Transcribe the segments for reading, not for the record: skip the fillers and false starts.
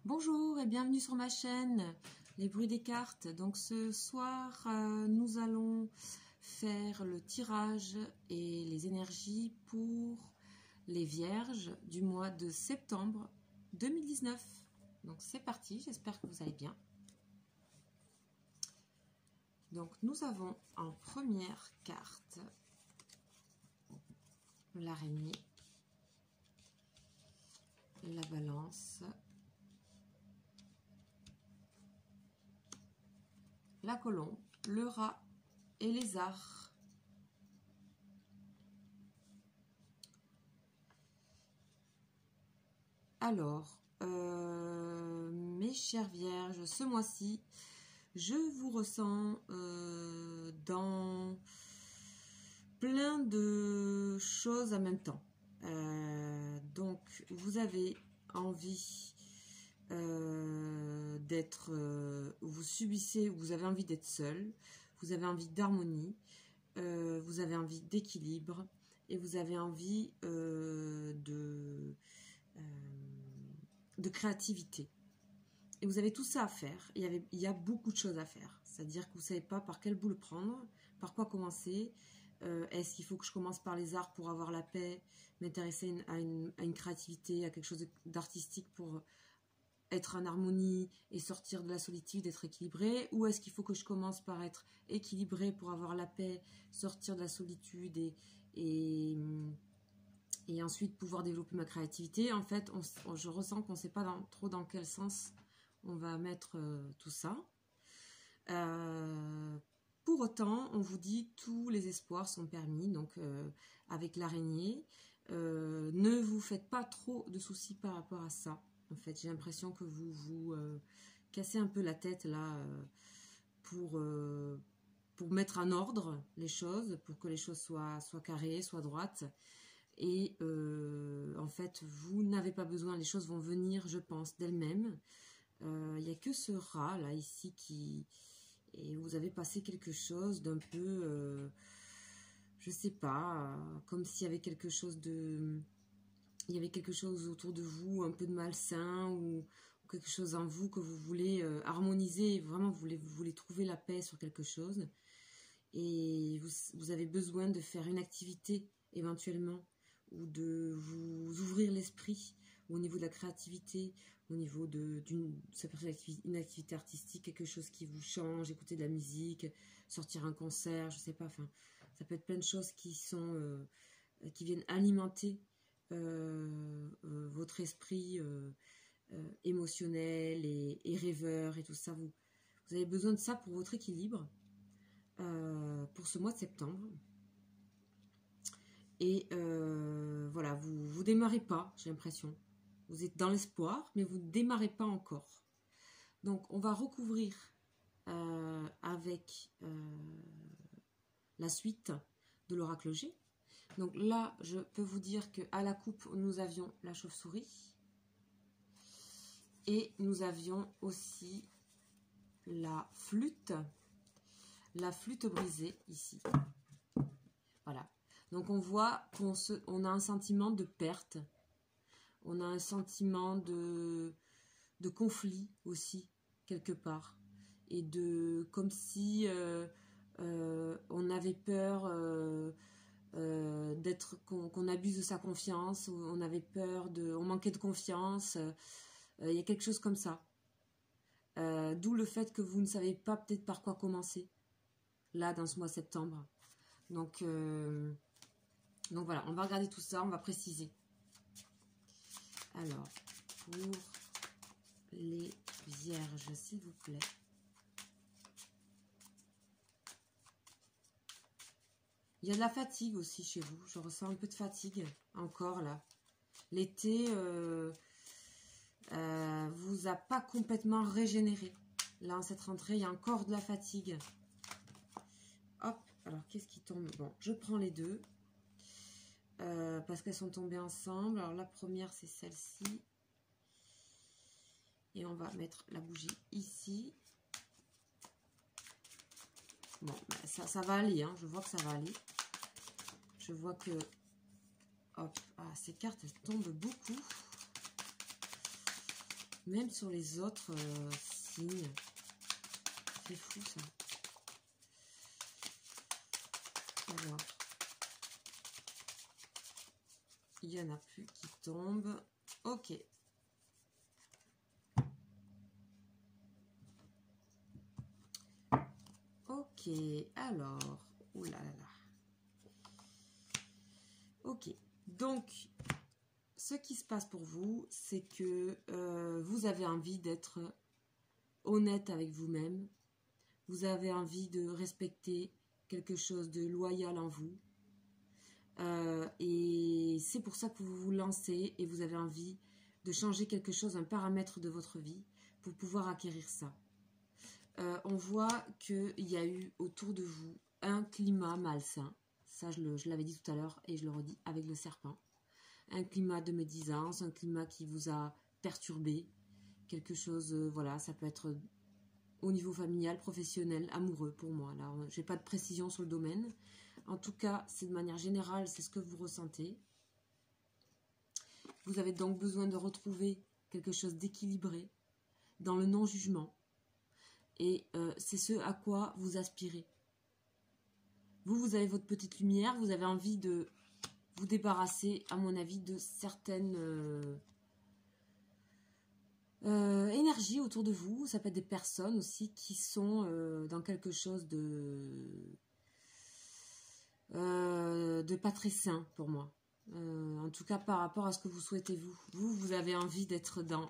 Bonjour et bienvenue sur ma chaîne Les Bruits des Cartes. Donc ce soir, nous allons faire le tirage et les énergies pour les Vierges du mois de septembre 2019. Donc c'est parti, j'espère que vous allez bien. Donc nous avons en première carte l'araignée, la balance, la colombe, le rat et les arts. Alors, mes chères vierges, ce mois-ci, je vous ressens dans plein de choses en même temps. Donc, vous avez envie d'être, vous subissez, vous avez envie d'être seul, vous avez envie d'harmonie, vous avez envie d'équilibre et vous avez envie de créativité. Et vous avez tout ça à faire. Il y a beaucoup de choses à faire. C'est-à-dire que vous ne savez pas par quel bout le prendre, par quoi commencer. Est-ce qu'il faut que je commence par les arts pour avoir la paix, m'intéresser à une créativité, à quelque chose d'artistique pour être en harmonie et sortir de la solitude, être équilibré, ou est-ce qu'il faut que je commence par être équilibré pour avoir la paix, sortir de la solitude et ensuite pouvoir développer ma créativité. En fait, je ressens qu'on ne sait pas trop dans quel sens on va mettre tout ça. Pour autant, on vous dit tous les espoirs sont permis, donc avec l'araignée, ne vous faites pas trop de soucis par rapport à ça. En fait, j'ai l'impression que vous vous cassez un peu la tête là pour mettre en ordre les choses, pour que les choses soient carrées, soient droites. Et en fait, vous n'avez pas besoin, les choses vont venir, je pense, d'elles-mêmes. Il n'y a que ce rat là, ici, et vous avez passé quelque chose d'un peu, je sais pas, comme s'il y avait quelque chose il y avait quelque chose autour de vous, un peu de malsain, ou quelque chose en vous que vous voulez harmoniser, vraiment vous voulez trouver la paix sur quelque chose, et vous avez besoin de faire une activité éventuellement, ou de vous ouvrir l'esprit au niveau de la créativité, au niveau ça peut être une activité artistique, quelque chose qui vous change, écouter de la musique, sortir un concert, je sais pas, enfin, ça peut être plein de choses qui viennent alimenter votre esprit émotionnel et rêveur et tout ça. Vous avez besoin de ça pour votre équilibre pour ce mois de septembre. Et voilà, vous démarrez pas, j'ai l'impression. Vous êtes dans l'espoir, mais vous ne démarrez pas encore. Donc, on va recouvrir avec la suite de l'oracle G. Donc là, je peux vous dire qu'à la coupe, nous avions la chauve-souris. Et nous avions aussi la flûte brisée ici. Voilà. Donc on voit qu'on a un sentiment de perte. On a un sentiment de conflit aussi, quelque part. Et comme si on avait peur qu'on abuse de sa confiance, ou on avait peur on manquait de confiance. Il y a quelque chose comme ça. D'où le fait que vous ne savez pas peut-être par quoi commencer, là, dans ce mois de septembre. Donc voilà, on va regarder tout ça, on va préciser. Alors, pour les vierges, s'il vous plaît. Il y a de la fatigue aussi chez vous. Je ressens un peu de fatigue encore là. L'été vous a pas complètement régénéré. Là, en cette rentrée, il y a encore de la fatigue. Hop, alors qu'est-ce qui tombe? Bon, je prends les deux. Parce qu'elles sont tombées ensemble. Alors la première, c'est celle-ci. Et on va mettre la bougie ici. Bon, ça va aller, hein. Je vois que ça va aller. Je vois que... Hop, ces cartes, elles tombent beaucoup. Même sur les autres signes. C'est fou ça. Alors. Il n'y en a plus qui tombent. Ok. Ok. Alors. Ouh là là là. Ok. Donc, ce qui se passe pour vous, c'est que vous avez envie d'être honnête avec vous-même. Vous avez envie de respecter quelque chose de loyal en vous. Et c'est pour ça que vous vous lancez et vous avez envie de changer quelque chose, un paramètre de votre vie pour pouvoir acquérir ça. On voit qu'il y a eu autour de vous un climat malsain. Ça, je l'avais dit tout à l'heure et je le redis avec le serpent. Un climat de médisance, un climat qui vous a perturbé. Quelque chose, voilà, ça peut être au niveau familial, professionnel, amoureux pour moi. Là, je n'ai pas de précision sur le domaine. En tout cas, c'est de manière générale, c'est ce que vous ressentez. Vous avez donc besoin de retrouver quelque chose d'équilibré dans le non-jugement. Et c'est ce à quoi vous aspirez. Vous avez votre petite lumière, vous avez envie de vous débarrasser, à mon avis, de certaines énergies autour de vous. Ça peut être des personnes aussi qui sont dans quelque chose de pas très sain pour moi. En tout cas, par rapport à ce que vous souhaitez vous. Vous avez envie d'être dans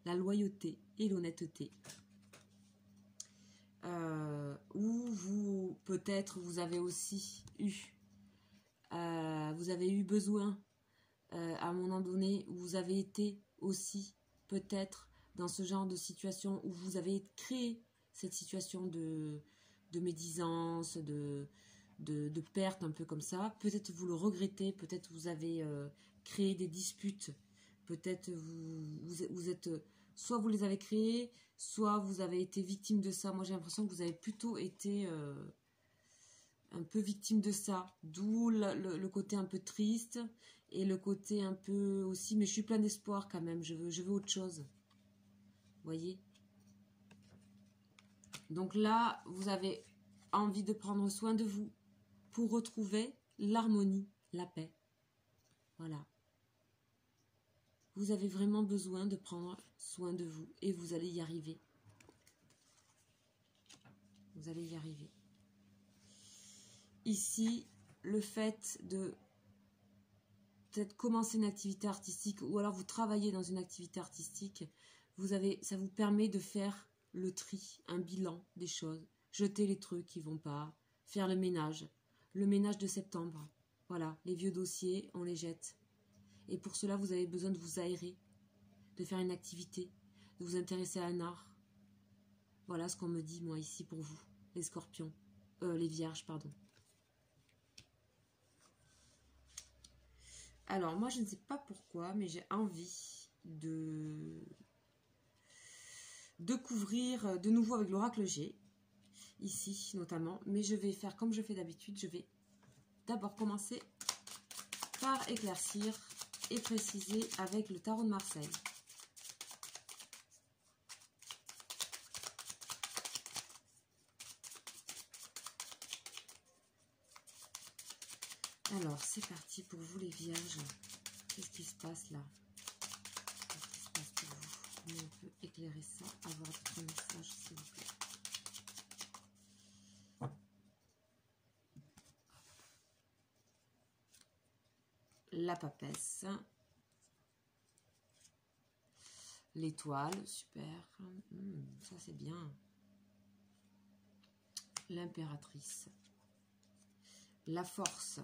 la loyauté et l'honnêteté. Ou vous, peut-être, vous avez aussi eu, besoin, à un moment donné, où vous avez été aussi, peut-être, dans ce genre de situation, où vous avez créé cette situation de médisance, de perte, un peu comme ça. Peut-être vous le regrettez, peut-être vous avez créé des disputes, peut-être vous êtes... Soit vous les avez créés, soit vous avez été victime de ça. Moi, j'ai l'impression que vous avez plutôt été un peu victime de ça. D'où le côté un peu triste et le côté un peu aussi... Mais je suis plein d'espoir quand même. Je veux autre chose. Vous voyez? Donc là, vous avez envie de prendre soin de vous pour retrouver l'harmonie, la paix. Voilà. Vous avez vraiment besoin de prendre soin de vous et vous allez y arriver. Vous allez y arriver. Ici, le fait de peut-être commencer une activité artistique ou alors vous travaillez dans une activité artistique, ça vous permet de faire le tri, un bilan des choses, jeter les trucs qui ne vont pas, faire le ménage de septembre. Voilà, les vieux dossiers, on les jette. Et pour cela, vous avez besoin de vous aérer, de faire une activité, de vous intéresser à un art. Voilà ce qu'on me dit, moi, ici, pour vous, les scorpions. Les vierges, pardon. Alors, moi, je ne sais pas pourquoi, mais j'ai envie de couvrir de nouveau avec l'oracle G, ici, notamment. Mais je vais faire comme je fais d'habitude. Je vais d'abord commencer par éclaircir et préciser avec le tarot de Marseille. Alors, c'est parti pour vous les vierges. Qu'est-ce qui se passe là? Qu'est-ce qui se passe pour vous? Comment on peut éclairer ça? Avoir d'autres messages, s'il vous plaît. La papesse. L'étoile, super. Ça, c'est bien. L'impératrice. La force.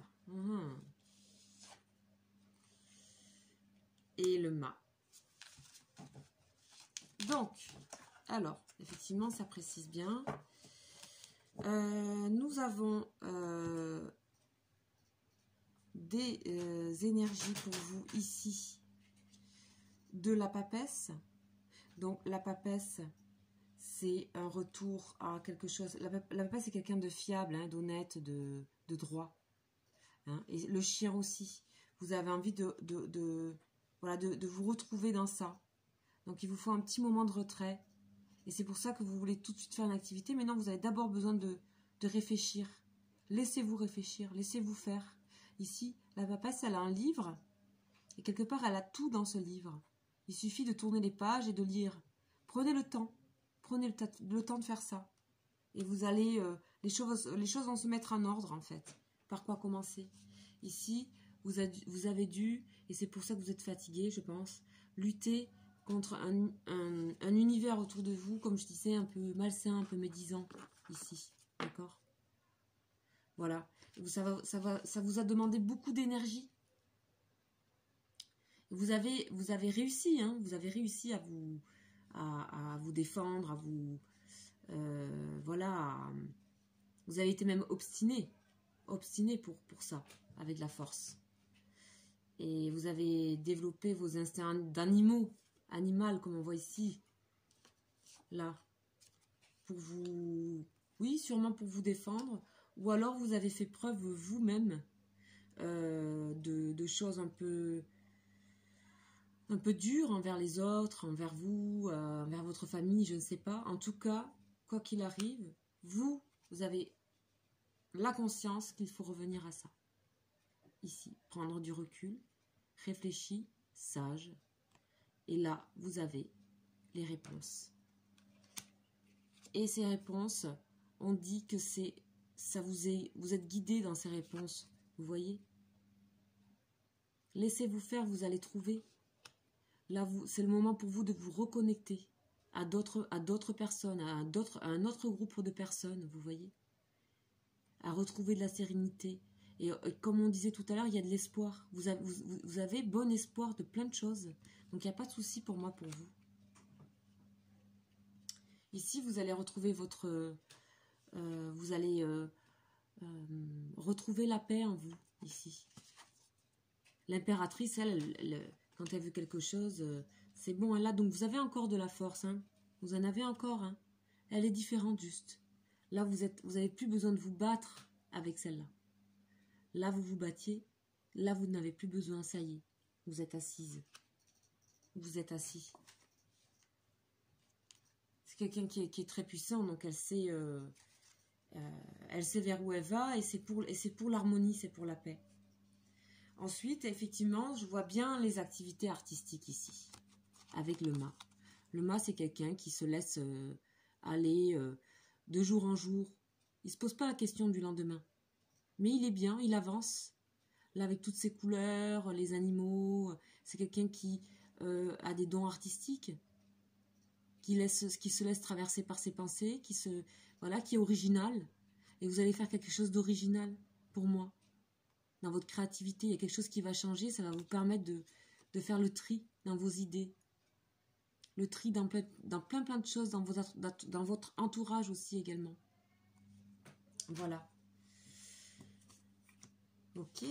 Et le mât. Donc, alors, effectivement, ça précise bien. Nous avons des énergies pour vous ici de la papesse. Donc, la papesse, c'est un retour à quelque chose. La papesse, c'est quelqu'un de fiable, hein, d'honnête, de droit. Hein, et le chien aussi. Vous avez envie voilà, de vous retrouver dans ça. Donc il vous faut un petit moment de retrait. Et c'est pour ça que vous voulez tout de suite faire une activité. Mais non, vous avez d'abord besoin de réfléchir. Laissez-vous réfléchir, laissez-vous faire. Ici, la papesse, elle a un livre. Et quelque part, elle a tout dans ce livre. Il suffit de tourner les pages et de lire. Prenez le temps. Prenez le temps de faire ça. Et vous allez... les choses vont se mettre en ordre, en fait. Par quoi commencer? Ici, vous avez dû, et c'est pour ça que vous êtes fatigué, je pense, lutter contre un univers autour de vous, comme je disais, un peu malsain, un peu médisant, ici. D'accord? Voilà. Ça vous a demandé beaucoup d'énergie. Vous avez réussi, hein, vous avez réussi à vous défendre, à vous... voilà. Vous avez été même obstiné pour ça, avec la force. Et vous avez développé vos instincts animal, comme on voit ici, là, pour vous... Oui, sûrement pour vous défendre, ou alors vous avez fait preuve vous-même de choses un peu dures envers les autres, envers vous, envers votre famille, je ne sais pas. En tout cas, quoi qu'il arrive, vous avez la conscience qu'il faut revenir à ça. Ici, prendre du recul, réfléchi, sage. Et là, vous avez les réponses. Et ces réponses, on dit que vous êtes guidé dans ces réponses. Vous voyez? Laissez-vous faire, vous allez trouver. Là, c'est le moment pour vous de vous reconnecter à d'autres personnes, à un autre groupe de personnes, vous voyez? À retrouver de la sérénité. Et comme on disait tout à l'heure, il y a de l'espoir. Vous avez bon espoir de plein de choses. Donc, il n'y a pas de souci pour moi, pour vous. Ici, vous allez retrouver votre... vous allez retrouver la paix en vous, ici. L'impératrice, elle, quand elle veut quelque chose, c'est bon, elle a. Donc, vous avez encore de la force, hein. Vous en avez encore, hein. Elle est différente, juste. Là, vous avez plus besoin de vous battre avec celle-là. Là, vous vous battiez. Là, vous n'avez plus besoin, ça y est. Vous êtes assise. Vous êtes assis. C'est quelqu'un qui est très puissant, donc elle sait vers où elle va, et c'est pour l'harmonie, c'est pour la paix. Ensuite, effectivement, je vois bien les activités artistiques ici, avec le mât. Le mât, c'est quelqu'un qui se laisse aller de jour en jour. Il ne se pose pas la question du lendemain. Mais il est bien, il avance. Là, avec toutes ses couleurs, les animaux, c'est quelqu'un qui a des dons artistiques, qui se laisse traverser par ses pensées, qui est original. Et vous allez faire quelque chose d'original pour moi. Dans votre créativité, il y a quelque chose qui va changer, ça va vous permettre de faire le tri dans vos idées. Le tri dans plein de choses, dans votre entourage aussi également. Voilà. Ok.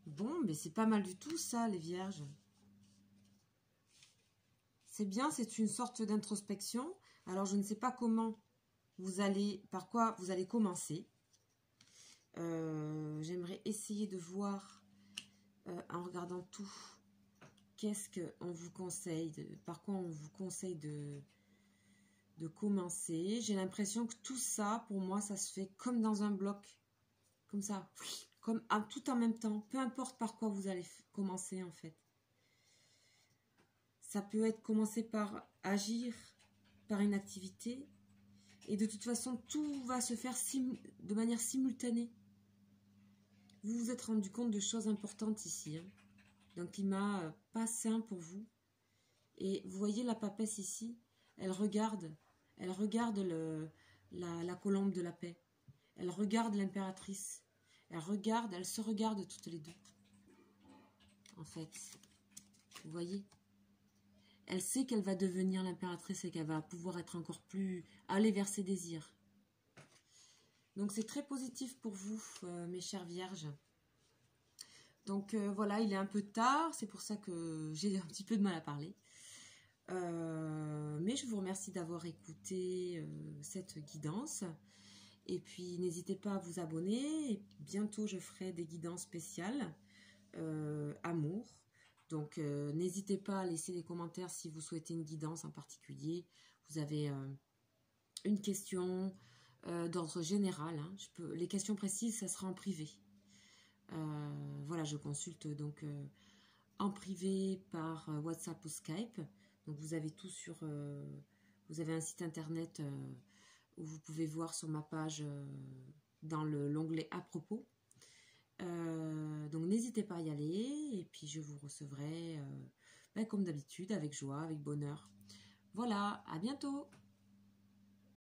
Bon, mais c'est pas mal du tout ça, les vierges. C'est bien, c'est une sorte d'introspection. Alors, je ne sais pas par quoi vous allez commencer. J'aimerais essayer de voir, en regardant tout, qu'est-ce qu'on vous conseille, par quoi on vous conseille de commencer. J'ai l'impression que tout ça, pour moi, ça se fait comme dans un bloc, comme ça, comme tout en même temps, peu importe par quoi vous allez commencer en fait. Ça peut être commencer par agir, par une activité, et de toute façon, tout va se faire de manière simultanée. Vous vous êtes rendu compte de choses importantes ici, hein, d'un climat pas sain pour vous. Et vous voyez la papesse ici, elle regarde la colombe de la paix. Elle regarde l'impératrice. Elle se regarde toutes les deux. En fait, vous voyez, elle sait qu'elle va devenir l'impératrice et qu'elle va pouvoir être encore plus... aller vers ses désirs. Donc c'est très positif pour vous, mes chères vierges. Donc voilà, il est un peu tard, c'est pour ça que j'ai un petit peu de mal à parler. Mais je vous remercie d'avoir écouté cette guidance. Et puis n'hésitez pas à vous abonner. Et bientôt je ferai des guidances spéciales amour Donc, n'hésitez pas à laisser des commentaires si vous souhaitez une guidance en particulier. Vous avez une question d'ordre général. Hein. Les questions précises, ça sera en privé. Voilà, je consulte donc en privé par WhatsApp ou Skype. Donc, vous avez tout sur... vous avez un site internet où vous pouvez voir sur ma page dans l'onglet à propos. Donc n'hésitez pas à y aller et puis je vous recevrai comme d'habitude avec joie, avec bonheur. Voilà, à bientôt!